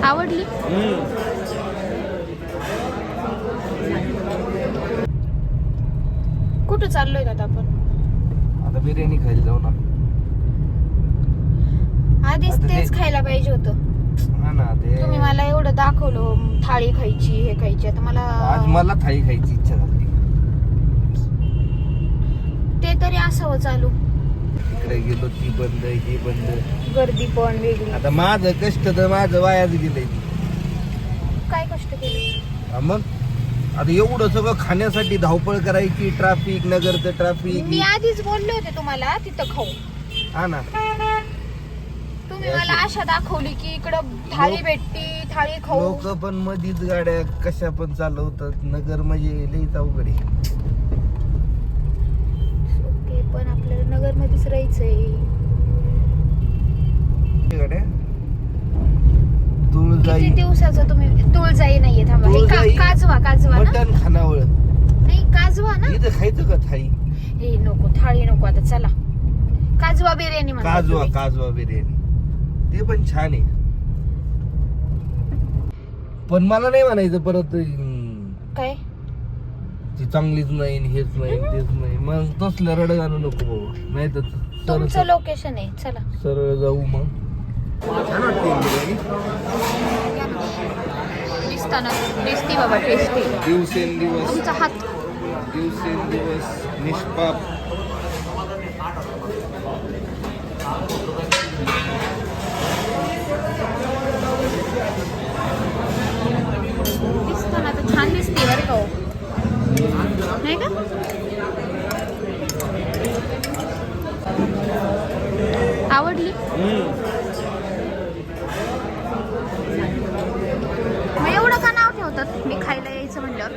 आवडली? कुठं चाललोय आता आपण? आता बिर्याणी खायला जाऊ ना. आधीच आता तेच ते- खायला पाहिजे होतं. हा ना ते तुम्ही मला एवढं दाखवलं थाळी खायची हे खायची, आता मला आज मला थाळी खायची इच्छा झाली. ते तरी असावं चालू. इकडे गेलो ती बंद हे बंद. गर्दी पण वेगळी. आता माझं कष्ट तर माझं वायाच गेलंय. काय कष्ट केले? हा मग आता एवढं सगळं खाण्यासाठी धावपळ करायची, ट्रॅफिक, नगरचं ट्रॅफिक. मी आधीच बोलले होते तुम्हाला तिथं खाऊ. हा ना तुम्ही मला आशा दाखवली की इकडं थाळी भेटती, थाळी खाऊ. लोक पण मधीच गाड्या कशा पण चालवतात. नगर म्हणजे लईच अवघड आहे. ओके, पण आपल्याला नगर मध्येच राहायचंय. गाड्या किती तुळजाई दिवसाचं तुम्ही? तुळजाई नाहीये, थांबा. हे तुळजाई, काजवा ना? मटण खानावळ नाही, काजवा ना? इथं खायचं का थाळी? हे नको, थाळी नको. आता चला काजवा बिर्याणी म्हणतात काजवा तुम्ही. काजवा बिर्याणी ते पण छान आहे. पण मला नाही म्हणायचं परत काय ती चांगलीच नाही, हेच नाही, तेच नाही. मग तसलं रडगाणं नको बाबा. नाही तर तुमचं लोकेशन आहे, चला. सरळ जाऊ. मग छान वाटते बिर्याणी. दिसताना दिसती बाबा, टेस्टी. दिवसेंदिवस तुमचा हात दिवसेंदिवस निष्पाप. दिसताना तर छान दिसते बरं का हो. नाही का? आवडली? मग एवढं का नाव ठेवतात मी खायला यायचं म्हणल्यावर?